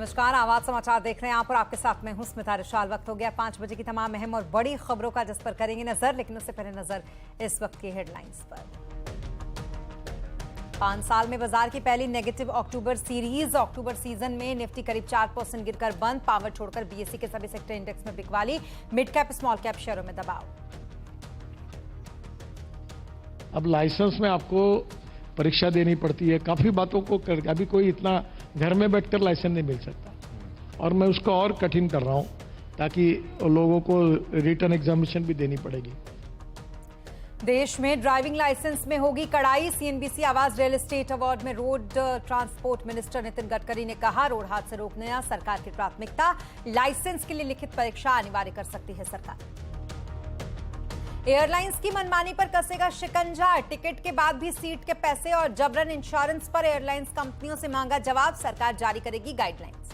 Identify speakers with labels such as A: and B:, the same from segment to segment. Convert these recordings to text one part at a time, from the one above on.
A: नमस्कार, आवाज समाचार देख रहे हैं आप और आपके साथ मैं हूं स्मिता रिशाल। वक्त हो गया 5 बजे की तमाम अहम और बड़ी खबरों का, जिस पर करेंगे नजर। लेकिन उससे पहले नजर इस वक्त की हेडलाइंस पर। 5 साल में बाजार की पहली नेगेटिव अक्टूबर सीरीज। अक्टूबर सीजन में निफ्टी करीब 4% गिरकर बंद। पावर छोड़कर बीएसई के सभी सेक्टर इंडेक्स में बिकवाली। मिड कैप स्मॉल कैप शेयरों में दबाव।
B: अब लाइसेंस में आपको परीक्षा देनी पड़ती है, काफी बातों को कर, अभी कोई इतना घर में बैठकर लाइसेंस नहीं मिल सकता, और मैं उसको और कठिन कर रहा हूं ताकि लोगों को रिटर्न एग्जामिनेशन भी देनी पड़ेगी।
A: देश में ड्राइविंग लाइसेंस में होगी कड़ाई। सीएनबीसी आवाज रियल एस्टेट अवार्ड में road transport minister Nitin Gadkari ने कहा, रोड हादसे रोकना सरकार की प्राथमिकता। लाइसेंस के लिए लिखित परीक्षा अनिवार्य कर सकती है सरकार। एयरलाइंस की मनमानी पर कसेगा शिकंजा। टिकट के बाद भी सीट के पैसे और जबरन इंश्योरेंस पर एयरलाइंस कंपनियों से मांगा जवाब। सरकार जारी करेगी गाइडलाइंस।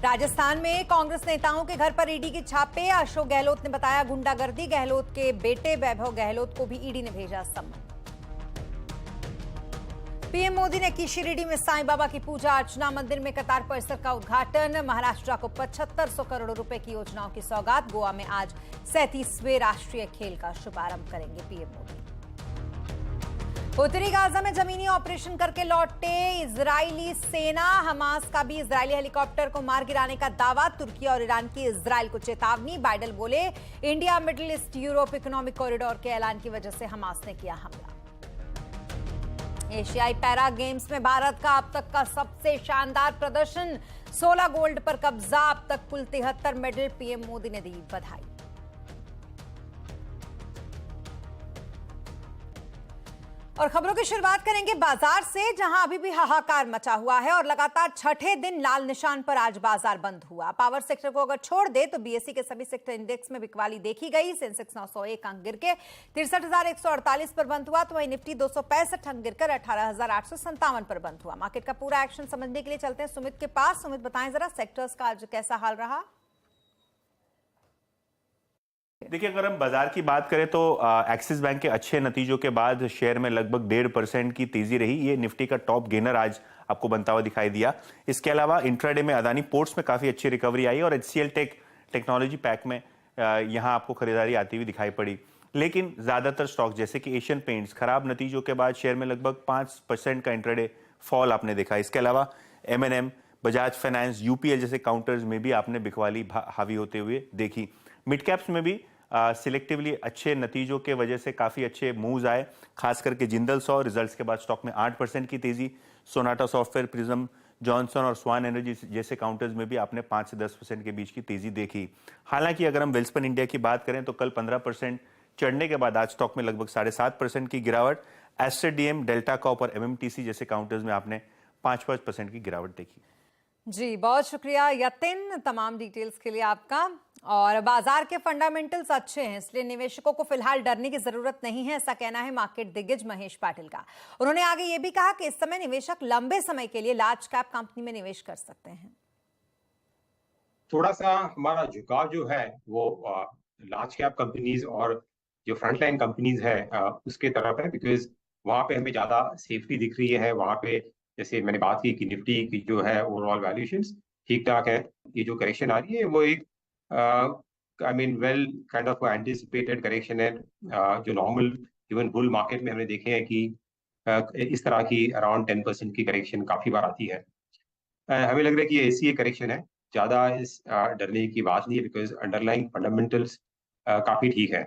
A: राजस्थान में कांग्रेस नेताओं के घर पर ईडी के छापे। अशोक गहलोत ने बताया गुंडागर्दी। गहलोत के बेटे वैभव गहलोत को भी ईडी ने भेजा सम्मन। पीएम मोदी ने की शिरडी में साईं बाबा की पूजा अर्चना। मंदिर में कतार परिसर का उद्घाटन। महाराष्ट्र को 7500 करोड़ रुपए की योजनाओं की सौगात। गोवा में आज 37वें राष्ट्रीय खेल का शुभारंभ करेंगे पीएम मोदी। उत्तरी गाजा में जमीनी ऑपरेशन करके लौटे इजरायली सेना। हमास का भी इजरायली हेलीकॉप्टर को मार गिराने का दावा। तुर्की और ईरान की इजरायल को चेतावनी। बाइडेन बोले, India middle east Europe economic corridor के ऐलान की वजह से हमास ने किया हमला। एशियाई पैरा गेम्स में भारत का अब तक का सबसे शानदार प्रदर्शन। 16 गोल्ड पर कब्जा। अब तक कुल 73 मेडल। पीएम मोदी ने दी बधाई। और खबरों की शुरुआत करेंगे बाजार से, जहां अभी भी हाहाकार मचा हुआ है और लगातार छठे दिन लाल निशान पर आज बाजार बंद हुआ। पावर सेक्टर को अगर छोड़ दे तो बीएसई के सभी सेक्टर इंडेक्स में बिकवाली देखी गई। सेंसेक्स 901 अंक गिर के 63,148 पर बंद हुआ, तो वहीं निफ्टी 265 अंक गिरकर 18,857 पर बंद हुआ। मार्केट का पूरा एक्शन समझने के लिए चलते हैं सुमित के पास। सुमित, बताएं जरा सेक्टर्स का आज कैसा हाल रहा।
C: देखिए, अगर हम बाजार की बात करें तो एक्सिस बैंक के अच्छे नतीजों के बाद शेयर में लगभग 1.5% की तेजी रही। ये निफ्टी का टॉप गेनर आज आपको बनता हुआ दिखाई दिया। इसके अलावा इंट्राडे में अदानी पोर्ट्स में काफी अच्छी रिकवरी आई और एचसीएल टेक्नोलॉजी पैक में यहां आपको खरीदारी आती हुई दिखाई पड़ी। लेकिन ज्यादातर स्टॉक जैसे कि एशियन पेंट्स खराब नतीजों के बाद शेयर में लगभग 5% का इंट्राडे फॉल आपने देखा। इसके अलावा एमएनएम, बजाज फाइनेंस, यूपीएल जैसे काउंटर्स में भी आपने बिकवाली हावी होते हुए देखी। मिड कैप्स में भी सिलेक्टिवली अच्छे नतीजों के वजह से काफी अच्छे मूव्स आए, खास करके जिंदल सॉ रिजल्ट्स के बाद स्टॉक में 8% की तेजी। सोनाटा सॉफ्टवेयर, प्रिज्म, जॉनसन और स्वान एनर्जी जैसे काउंटर्स में भी आपने 5 से 10% के बीच की तेजी देखी। हालांकि अगर हम वेल्सपन इंडिया की बात करें तो कल 15% चढ़ने के बाद आज स्टॉक में लगभग 7.5% की गिरावट। एस्टर डीएम, डेल्टा कॉप और एमएमटीसी जैसे काउंटर्स में आपने 5% की गिरावट देखी।
A: जी, बहुत शुक्रिया यतिन तमाम डिटेल्स के लिए आपका। और बाजार के फंडामेंटल्स अच्छे हैं, इसलिए निवेशकों को फिलहाल डरने की जरूरत नहीं है, ऐसा कहना है मार्केट दिग्गज महेश पाटिल का। उन्होंने आगे ये भी कहा कि इस समय निवेशक लंबे समय के लिए लार्ज कैप कंपनी में निवेश कर सकते हैं।
D: थोड़ा सा हमारा झुकाव जो है वो लार्ज कैप कंपनीज और जो फ्रंटलाइन कंपनीज है उसके तरफ है, बिकॉज वहां पे हमें ज्यादा सेफ्टी दिख रही है। वहां पे जैसे मैंने बात की कि निफ्टी की जो है ओवरऑल वैल्यूएशंस ठीक ठाक है। ये जो करेक्शन आ रही है वो एक I mean well kind of anticipated correction है। जो नॉर्मल इवन बुल मार्केट में हमने देखे हैं कि इस तरह की अराउंड 10% की करेक्शन काफी बार आती है। हमें लग रहा है कि ये ऐसी करेक्शन है, ज्यादा इस डरने की बात नहीं है, बिकॉज अंडरलाइंग फंडामेंटल्स काफी ठीक है।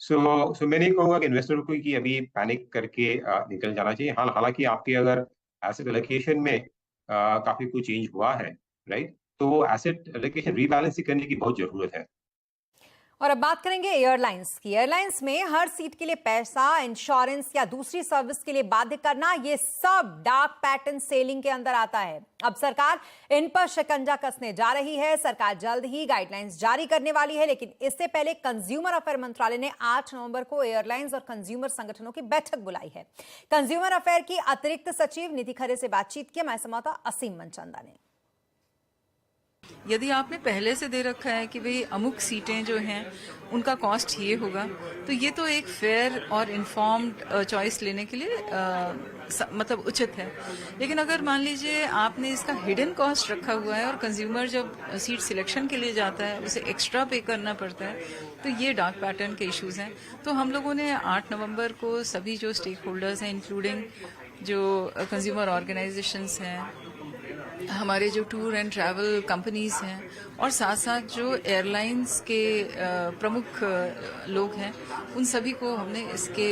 D: सो मैं नहीं कहूँगा कि इन्वेस्टर को कि अभी पैनिक करके निकल जाना चाहिए। हालांकि आपके अगर एसेट एलोकेशन में काफी कुछ चेंज हुआ है, राइट, तो वो एसेट एलोकेशन रीबैलेंस करने की बहुत जरूरत है।
A: और अब बात करेंगे एयरलाइंस की। एयरलाइंस में हर सीट के लिए पैसा, इंश्योरेंस या दूसरी सर्विस के लिए बाध्य करना, ये सब डार्क पैटर्न सेलिंग के अंदर आता है। अब सरकार इन पर शिकंजा कसने जा रही है। सरकार जल्द ही गाइडलाइंस जारी करने वाली है, लेकिन इससे पहले कंज्यूमर अफेयर मंत्रालय ने 8 नवंबर को एयरलाइंस और कंज्यूमर संगठनों की बैठक बुलाई है। कंज्यूमर अफेयर की अतिरिक्त सचिव निधि खरे से बातचीत की हमारे संवाददाता असीम मनचंदा ने।
E: यदि आपने पहले से दे रखा है कि भाई अमुक सीटें जो हैं उनका कॉस्ट ये होगा, तो ये तो एक फेयर और इन्फॉर्म्ड चॉइस लेने के लिए मतलब उचित है। लेकिन अगर मान लीजिए आपने इसका हिडन कॉस्ट रखा हुआ है और कंज्यूमर जब सीट सिलेक्शन के लिए जाता है उसे एक्स्ट्रा पे करना पड़ता है, तो ये डार्क पैटर्न के इश्यूज हैं। तो हम लोगों ने 8 नवंबर को सभी जो स्टेक होल्डर्स हैं, इंक्लूडिंग जो कंज्यूमर ऑर्गेनाइजेशंस हैं, हमारे जो टूर एंड ट्रैवल कंपनीज हैं और साथ साथ जो एयरलाइंस के प्रमुख लोग हैं, उन सभी को हमने इसके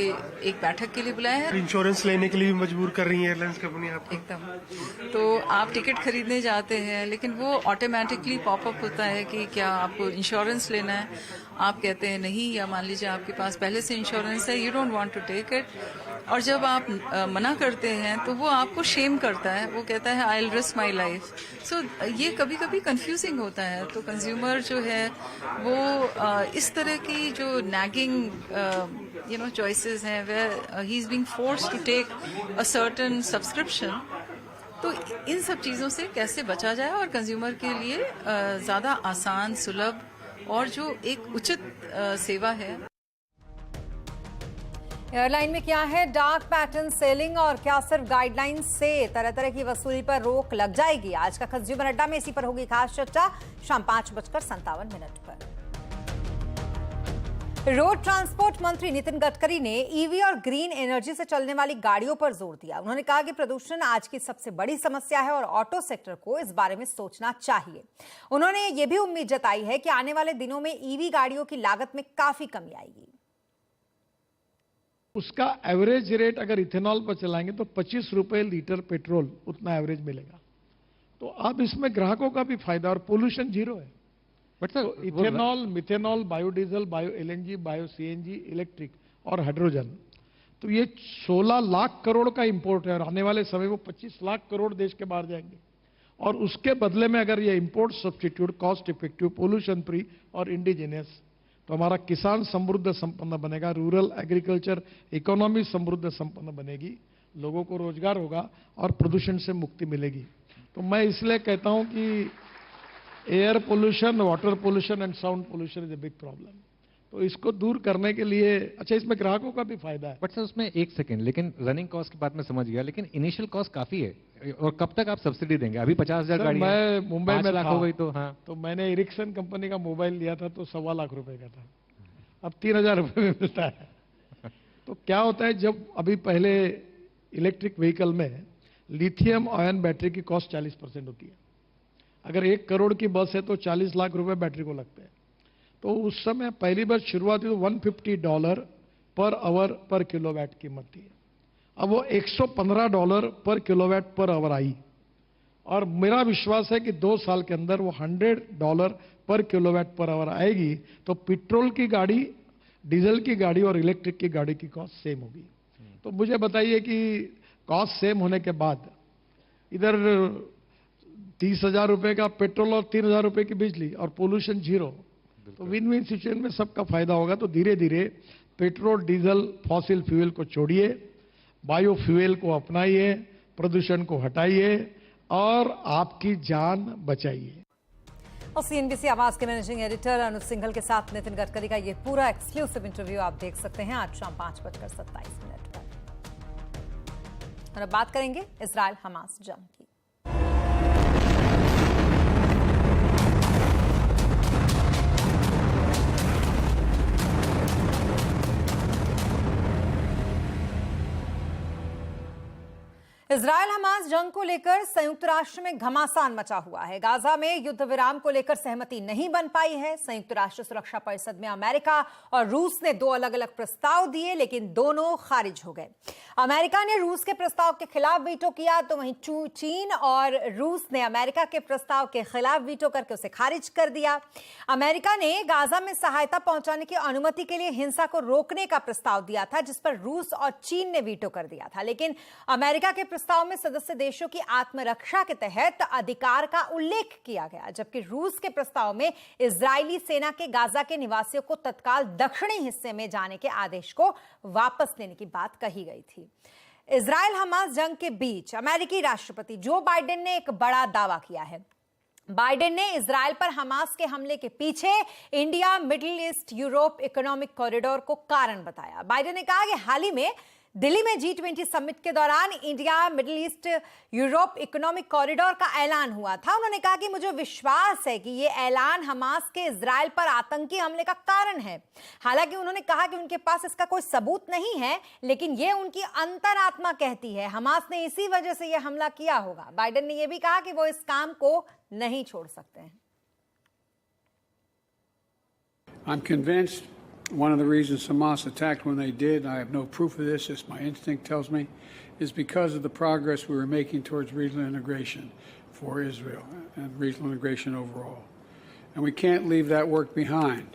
E: एक बैठक के लिए बुलाया है।
F: इंश्योरेंस लेने के लिए भी मजबूर कर रही है एयरलाइंस कंपनी आपको?
E: एकदम। तो आप टिकट खरीदने जाते हैं लेकिन वो ऑटोमेटिकली पॉपअप होता है कि क्या आपको इंश्योरेंस लेना है, आप कहते हैं नहीं, या मान लीजिए आपके पास पहले से इंश्योरेंस है, you don't want to take it, और जब आप मना करते हैं तो वो आपको शेम करता है, वो कहता है I will risk my life. So ये कभी कभी कंफ्यूजिंग होता है। तो कंज्यूमर जो है वो इस तरह की जो नैगिंग चॉइसेस हैं, where he is being forced to take a certain subscription, तो इन सब चीज़ों से कैसे बचा जाए और कंज्यूमर के लिए ज़्यादा आसान, सुलभ और जो एक उचित सेवा है।
A: एयरलाइन में क्या है डार्क पैटर्न सेलिंग, और क्या सिर्फ गाइडलाइंस से तरह तरह की वसूली पर रोक लग जाएगी? आज का कंज्यूमर अड्डा में इसी पर होगी खास चर्चा, शाम 5:57 पर। रोड ट्रांसपोर्ट मंत्री नितिन गडकरी ने ईवी और ग्रीन एनर्जी से चलने वाली गाड़ियों पर जोर दिया। उन्होंने कहा कि प्रदूषण आज की सबसे बड़ी समस्या है और ऑटो सेक्टर को इस बारे में सोचना चाहिए। उन्होंने ये भी उम्मीद जताई है कि आने वाले दिनों में ईवी गाड़ियों की लागत में काफी कमी आएगी।
B: उसका एवरेज रेट अगर इथेनॉल पर चलाएंगे तो 25 रुपए लीटर पेट्रोल उतना एवरेज मिलेगा। तो अब इसमें ग्राहकों का भी फायदा और पोल्यूशन जीरो है। But sir ethanol, methanol, biodiesel, bio LNG, bio CNG, electric और हाइड्रोजन, तो ये 16 लाख करोड़ का इंपोर्ट है और आने वाले समय में 25 लाख करोड़ देश के बाहर जाएंगे। और उसके बदले में अगर ये import substitute, cost effective, pollution free और इंडिजिनियस, तो हमारा किसान समृद्ध संपन्न बनेगा, रूरल एग्रीकल्चर इकोनॉमी समृद्ध संपन्न बनेगी, लोगों को रोजगार होगा और प्रदूषण से मुक्ति मिलेगी। तो मैं इसलिए कहता हूं कि air pollution, water pollution and sound pollution is a big problem. तो इसको दूर करने के लिए, अच्छा इसमें ग्राहकों का भी फायदा है।
G: बट सर उसमें एक सेकंड, लेकिन रनिंग कॉस्ट की बात मैं समझ गया, लेकिन इनिशियल कॉस्ट काफी है और कब तक आप सब्सिडी देंगे? अभी 50,000 गाड़ी
B: मैं मुंबई में
G: लाख हो गई तो हाँ,
B: तो मैंने इरिक्सन कंपनी का मोबाइल लिया था तो 1.25 लाख रुपए का था, अब 3,000 रुपए में मिलता है। तो क्या होता है, जब अभी पहले इलेक्ट्रिक व्हीकल में लिथियम आयन बैटरी की कॉस्ट 40% होती है। अगर 1 करोड़ की बस है तो 40 लाख रुपए बैटरी को लगते हैं। तो उस समय पहली बार शुरुआत हुई तो $150 पर आवर पर किलोवाट कीमत थी। अब वो $115 पर किलोवाट पर आवर आई और मेरा विश्वास है कि 2 साल के अंदर वो $100 पर किलोवाट पर आवर आएगी। तो पेट्रोल की गाड़ी, डीजल की गाड़ी और इलेक्ट्रिक की गाड़ी की कॉस्ट सेम होगी। तो मुझे बताइए कि कॉस्ट सेम होने के बाद इधर 30,000 रुपए का पेट्रोल और 3,000 रुपए की बिजली और पोल्यूशन जीरो, तो विन विन सिचुएशन में सबका फायदा होगा। तो धीरे धीरे पेट्रोल, डीजल, फॉसिल फ्यूल को छोड़िए, बायो फ्यूल को अपनाइए, प्रदूषण को हटाइए और आपकी जान बचाइए।
A: और सीएनबीसी आवाज के मैनेजिंग एडिटर अनुज सिंघल के साथ नितिन गडकरी का ये पूरा एक्सक्लूसिव इंटरव्यू आप देख सकते हैं आज शाम 5:27 पर। और अब बात करेंगे इजराइल हमास जंग की। इजराइल हमास जंग को लेकर संयुक्त राष्ट्र में घमासान मचा हुआ है। गाजा में युद्ध विराम को लेकर सहमति नहीं बन पाई है। संयुक्त राष्ट्र सुरक्षा परिषद में अमेरिका और रूस ने 2 अलग अलग प्रस्ताव दिए, लेकिन दोनों खारिज हो गए। अमेरिका ने रूस के प्रस्ताव के खिलाफ वीटो किया, तो वहीं चीन और रूस ने अमेरिका के प्रस्ताव के खिलाफ वीटो करके उसे खारिज कर दिया। अमेरिका ने गाजा में सहायता पहुंचाने की अनुमति के लिए हिंसा को रोकने का प्रस्ताव दिया था, जिस पर रूस और चीन ने वीटो कर दिया था। लेकिन अमेरिका के प्रस्ताव में सदस्य देशों की आत्मरक्षा के तहत अधिकार का उल्लेख किया गया, जबकि रूस के प्रस्ताव में इजरायली सेना के गाजा के निवासियों को तत्काल दक्षिणी हिस्से में जाने के आदेश को वापस लेने की बात कही गई थी। इजराइल हमास जंग के बीच अमेरिकी राष्ट्रपति जो बाइडेन ने एक बड़ा दावा किया है। बाइडेन ने इजराइल पर हमास के हमले के पीछे India middle east Europe economic corridor को कारण बताया। बाइडेन ने कहा कि हाल ही में दिल्ली में G20 समिट के दौरान India middle east Europe economic corridor का ऐलान हुआ था। उन्होंने कहा कि मुझे विश्वास है कि यह ऐलान हमास के इजराइल पर आतंकी हमले का कारण है। हालांकि उन्होंने कहा कि उनके पास इसका कोई सबूत नहीं है, लेकिन यह उनकी अंतरात्मा कहती है हमास ने इसी वजह से यह हमला किया होगा। बाइडेन ने यह भी कहा कि वो इस काम को नहीं छोड़ सकते हैं।
H: I'm convinced one of the reasons Hamas attacked when they did, I have no proof of this, just my instinct tells me, is because of the progress we were making towards regional integration for Israel and regional integration overall. And we can't leave that work behind.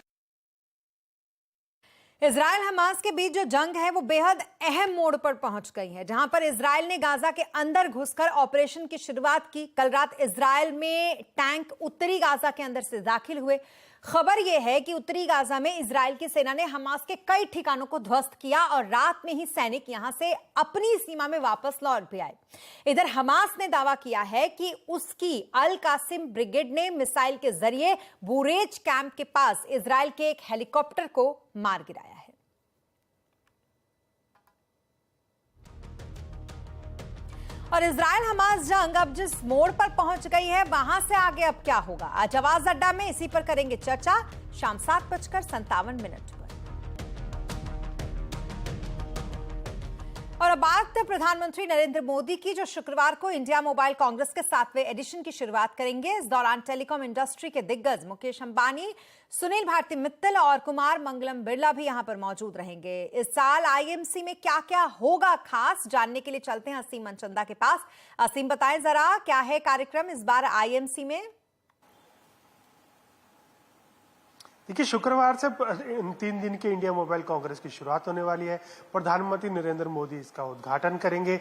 A: Israel Hamas के बीच जो जंग है वो बेहद अहम मोड़ पर पहुंच गई है, जहां पर इजराइल ने गाजा के अंदर घुसकर ऑपरेशन की शुरुआत की। कल रात इजराइल में टैंक उत्तरी गाजा के अंदर से दाखिल हुए। खबर यह है कि उत्तरी गाजा में इजराइल की सेना ने हमास के कई ठिकानों को ध्वस्त किया और रात में ही सैनिक यहां से अपनी सीमा में वापस लौट भी आए। इधर हमास ने दावा किया है कि उसकी अल कासिम ब्रिगेड ने मिसाइल के जरिए बुरेज कैंप के पास इजराइल के एक हेलीकॉप्टर को मार गिराया है। और इजराइल हमास जंग अब जिस मोड़ पर पहुंच गई है, वहां से आगे अब क्या होगा, आज आवाज अड्डा में इसी पर करेंगे चर्चा शाम 7:57 पर। और अब बात प्रधानमंत्री नरेंद्र मोदी की, जो शुक्रवार को इंडिया मोबाइल कांग्रेस के 7वें एडिशन की शुरुआत करेंगे। इस दौरान टेलीकॉम इंडस्ट्री के दिग्गज मुकेश अंबानी, सुनील भारती मित्तल और कुमार मंगलम बिरला भी यहां पर मौजूद रहेंगे। इस साल आईएमसी में क्या क्या होगा खास, जानने के लिए चलते हैं असीम मनचंदा के पास। असीम, बताएं जरा क्या है कार्यक्रम इस बार आईएमसी में?
F: देखिए, शुक्रवार से 3 दिन के इंडिया मोबाइल कांग्रेस की शुरुआत होने वाली है। प्रधानमंत्री नरेंद्र मोदी इसका उद्घाटन करेंगे।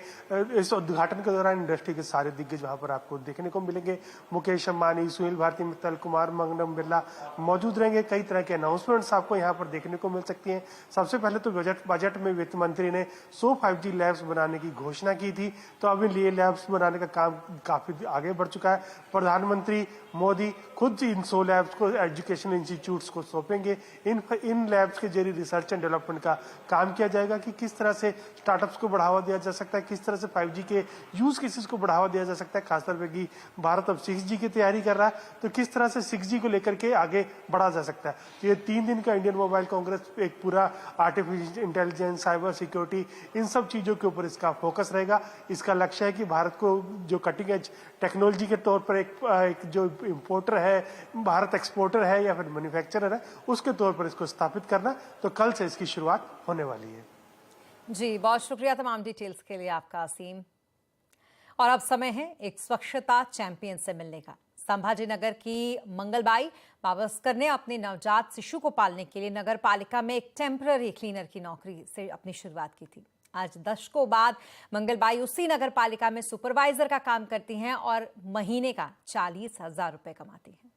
F: इस उद्घाटन के दौरान इंडस्ट्री के सारे दिग्गज वहां पर आपको देखने को मिलेंगे। मुकेश अंबानी, सुनील भारती मित्तल, कुमार मंगलम बिरला मौजूद रहेंगे। कई तरह के अनाउंसमेंट्स आपको यहाँ पर देखने को मिल सकती हैं। सबसे पहले तो बजट में वित्त मंत्री ने 100 5G लैब्स बनाने की घोषणा की थी, तो अब ये लैब्स बनाने का काम काफी आगे बढ़ चुका है। प्रधानमंत्री मोदी खुद इन 100 लैब्स को एजुकेशन इंस्टीट्यूट्स को सौंपेंगे। इन लैब्स के जरिए रिसर्च एंड डेवलपमेंट का काम किया जाएगा कि किस तरह से स्टार्टअप्स को बढ़ावा दिया जा सकता है, किस तरह से 5G के यूज केसेस को बढ़ावा दिया जा सकता है। खासतौर पर कि भारत अब 6G की तैयारी कर रहा है, तो किस तरह से 6G को लेकर के आगे बढ़ा जा सकता है। तो ये 3 दिन का इंडियन मोबाइल कांग्रेस एक पूरा आर्टिफिशियल इंटेलिजेंस, साइबर सिक्योरिटी, इन सब चीजों के ऊपर इसका फोकस रहेगा। इसका लक्ष्य है कि भारत को जो कटिंग एज टेक्नोलॉजी के तौर पर एक जो इंपोर्टर है, भारत एक्सपोर्टर है या फिर मैन्युफैक्चरर है, उसके तौर पर इसको स्थापित करना। तो कल से इसकी शुरुआत होने वाली है।
A: जी, बहुत शुक्रिया तमाम डिटेल्स के लिए आपका असीम। और अब समय है एक स्वच्छता चैंपियन से मिलने का। संभाजी नगर की मंगलबाई बावस्कर ने अपने नवजात शिशु को पालने के लिए नगर पालिका में एक टेम्पररी क्लीनर की नौकरी से अपनी शुरुआत की थी। आज दशकों बाद मंगलबाई उसी नगर पालिका में सुपरवाइजर का काम करती हैं और महीने का 40,000 रुपए कमाती हैं।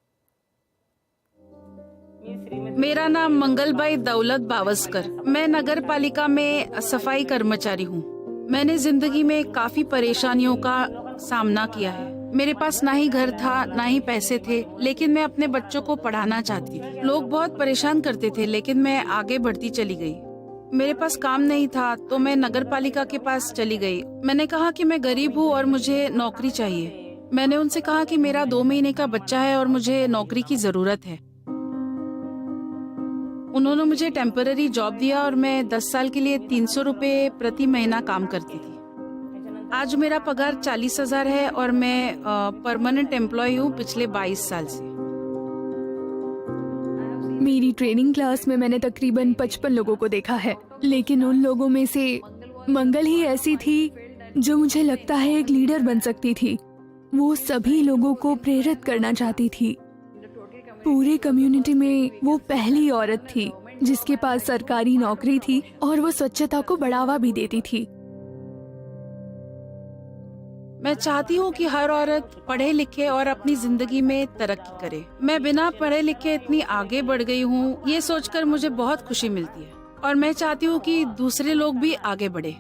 I: मेरा नाम मंगलबाई दौलत बावस्कर। मैं नगर पालिका में सफाई कर्मचारी हूँ। मैंने जिंदगी में काफी परेशानियों का सामना किया है। मेरे पास ना ही घर था, ना ही पैसे थे, लेकिन मैं अपने बच्चों को पढ़ाना चाहती थी। लोग बहुत परेशान करते थे, लेकिन मैं आगे बढ़ती चली गई। मेरे पास काम नहीं था, तो मैं नगर पालिका के पास चली गई। मैंने कहा कि मैं गरीब हूँ और मुझे नौकरी चाहिए। मैंने उनसे कहा कि मेरा 2 महीने का बच्चा है और मुझे नौकरी की जरूरत है। उन्होंने मुझे टेम्पररी जॉब दिया और मैं 10 साल के लिए 300 रुपए प्रति महीना काम करती थी। आज मेरा पगार 40,000 है और मैं परमानेंट एम्प्लॉय हूँ पिछले 22 साल से।
J: मेरी ट्रेनिंग क्लास में मैंने तकरीबन 55 लोगों को देखा है, लेकिन उन लोगों में से मंगल ही ऐसी थी जो मुझे लगता है एक लीडर बन सकती थी। वो सभी लोगों को प्रेरित करना चाहती थी। पूरे कम्युनिटी में वो पहली औरत थी जिसके पास सरकारी नौकरी थी और वो स्वच्छता को बढ़ावा भी देती थी।
I: मैं चाहती हूँ कि हर औरत पढ़े लिखे और अपनी जिंदगी में तरक्की करे। मैं बिना पढ़े लिखे इतनी आगे बढ़ गई हूँ, ये सोचकर मुझे बहुत खुशी मिलती है और मैं चाहती हूँ कि दूसरे लोग भी आगे बढ़े।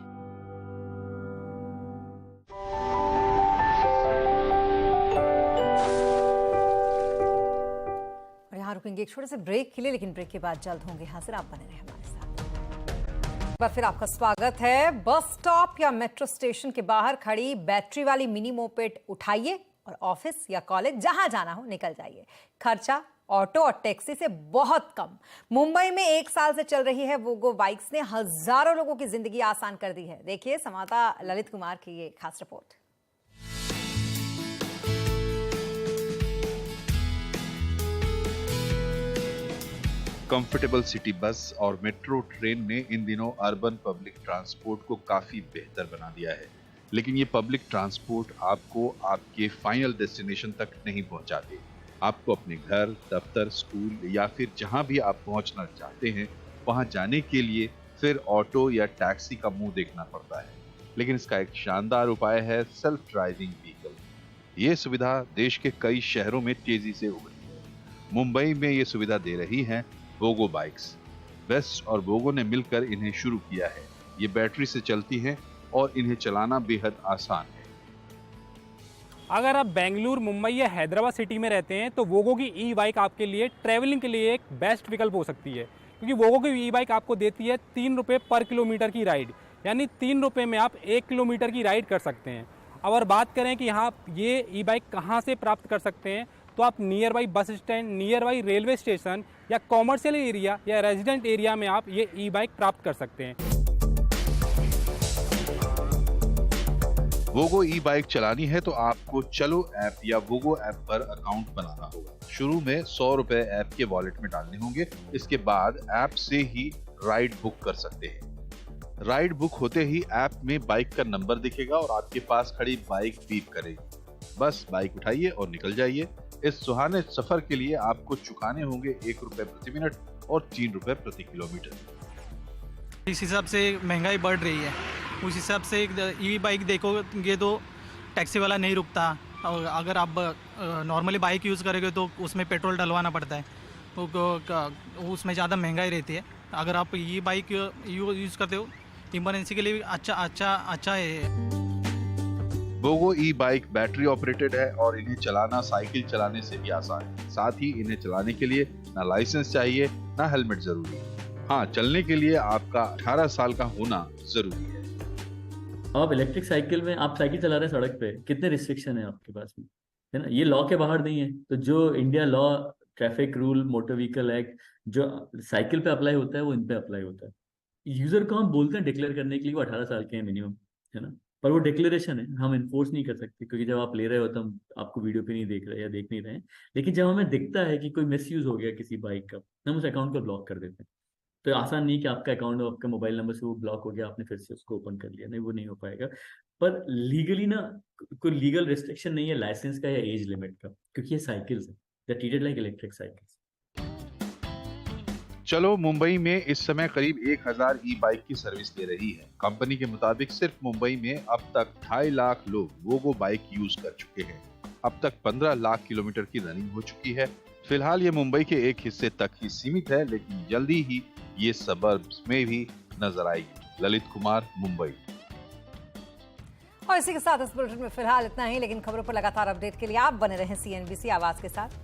A: एक छोटे से ब्रेक के लिए, लेकिन ब्रेक के बाद जल्द होंगे हाजिर। आप बने रहे हमारे साथ। एक बार फिर आपका स्वागत है। बस स्टॉप या मेट्रो स्टेशन के बाहर खड़ी बैटरी वाली मिनी मोपेड उठाइए और ऑफिस या कॉलेज जहां जाना हो निकल जाइए। खर्चा ऑटो और टैक्सी से बहुत कम। मुंबई में 1 साल से चल रही है वोगो बाइक्स ने हजारों लोगों की जिंदगी आसान कर दी है। देखिए संवाददाता ललित कुमार की ये खास रिपोर्ट।
K: कंफर्टेबल सिटी बस और मेट्रो ट्रेन ने इन दिनों अर्बन पब्लिक ट्रांसपोर्ट को काफी बेहतर बना दिया है, लेकिन ये पब्लिक ट्रांसपोर्ट आपको आपके फाइनल डेस्टिनेशन तक नहीं पहुंचाते। आपको अपने घर, दफ्तर, स्कूल या फिर जहां भी आप पहुंचना चाहते हैं वहां जाने के लिए फिर ऑटो या टैक्सी का मुंह देखना पड़ता है। लेकिन इसका एक शानदार उपाय है सेल्फ ड्राइविंग व्हीकल। ये सुविधा देश के कई शहरों में तेजी से उभरी है। मुंबई में ये सुविधा दे रही है वोगो बाइक्स। बेस्ट और वोगो ने मिलकर इन्हें शुरू किया है। ये बैटरी से चलती हैं और इन्हें चलाना बेहद आसान है।
L: अगर आप बेंगलुरु, मुंबई या हैदराबाद सिटी में रहते हैं तो वोगो की ई बाइक आपके लिए ट्रैवलिंग के लिए एक बेस्ट विकल्प हो सकती है, क्योंकि वोगो की ई बाइक आपको देती है 3 रुपये पर किलोमीटर की राइड, यानी 3 रुपये में आप 1 किलोमीटर की राइड कर सकते हैं। अगर बात करें कि यहाँ ये ई बाइक कहाँ से प्राप्त कर सकते हैं, तो आप near by bus stand, near by railway station या कॉमर्शियल एरिया या रेजिडेंट एरिया में आप ये ई बाइक प्राप्त कर सकते हैं।
K: वोगो ई बाइक चलानी है तो आपको चलो ऐप या वोगो ऐप पर अकाउंट बनाना होगा। शुरू में 100 रुपए ऐप के वॉलेट में डालने होंगे। इसके बाद ऐप से ही राइड बुक कर सकते हैं। राइड बुक होते ही ऐप में बाइक का नंबर दिखेगा और आपके पास खड़ी बाइक बीप करेगी। बस बाइक उठाइए और निकल जाइए। इस सुहाने सफर के लिए आपको चुकाने होंगे 1 रुपए प्रति मिनट और 3 रुपए प्रति किलोमीटर।
M: इस हिसाब से महंगाई बढ़ रही है, उस हिसाब से ई बाइक देखोगे तो टैक्सी वाला नहीं रुकता, और अगर आप नॉर्मली बाइक यूज़ करोगे तो उसमें पेट्रोल डलवाना पड़ता है, तो उसमें ज़्यादा महंगाई रहती है। अगर आप ई बाइक यूज़ करते हो इमरजेंसी के लिए अच्छा है।
K: वोगो ई बाइक बैटरी ऑपरेटेड है और इन्हें चलाना साइकिल चलाने से भी आसान है। साथ ही इन्हें चलाने के लिए ना लाइसेंस चाहिए ना हेलमेट जरूरी है। हाँ, चलने के लिए आपका 18 साल का होना जरूरी है।
N: आप इलेक्ट्रिक साइकिल में आप साइकिल चला रहे हैं सड़क पे, कितने रिस्ट्रिक्शन है आपके पास में, है ना? ये लॉ के बाहर नहीं है। तो जो India law, traffic rule, motor vehicle act जो साइकिल पे अप्लाई होता है वो इन पे अप्लाई होता है। यूजर को हम बोलते हैं डिक्लेयर करने के लिए वो 18 साल के हैं मिनिमम, है ना? पर वो डिक्लेरेशन है, हम इन्फोर्स नहीं कर सकते, क्योंकि जब आप ले रहे हो तो हम आपको वीडियो पे नहीं देख रहे या देख नहीं रहे हैं। लेकिन जब हमें दिखता है कि कोई मिसयूज हो गया किसी बाइक का, हम उस अकाउंट को ब्लॉक कर देते हैं। तो आसान नहीं कि आपका अकाउंट आपका मोबाइल नंबर से वो ब्लॉक हो गया, आपने फिर से उसको ओपन कर लिया, नहीं, वो नहीं हो पाएगा। पर लीगली ना कोई लीगल रिस्ट्रिक्शन नहीं है लाइसेंस का या एज लिमिट का, क्योंकि ये साइकिल्स है, they are treated like electric cycles.
K: चलो मुंबई में इस समय करीब 1000 ई बाइक की सर्विस दे रही है। कंपनी के मुताबिक सिर्फ मुंबई में अब तक 2.5 लाख लोग वोगो बाइक यूज कर चुके हैं। अब तक 15 लाख किलोमीटर की रनिंग हो चुकी है। फिलहाल ये मुंबई के एक हिस्से तक ही सीमित है, लेकिन जल्दी ही ये सबर्ब्स में भी नजर आएगी। ललित कुमार, मुंबई।
A: और इसी के साथ इस बुलेटिन में फिलहाल इतना ही, लेकिन खबरों पर लगातार अपडेट के लिए आप बने रहें CNBC आवाज के साथ।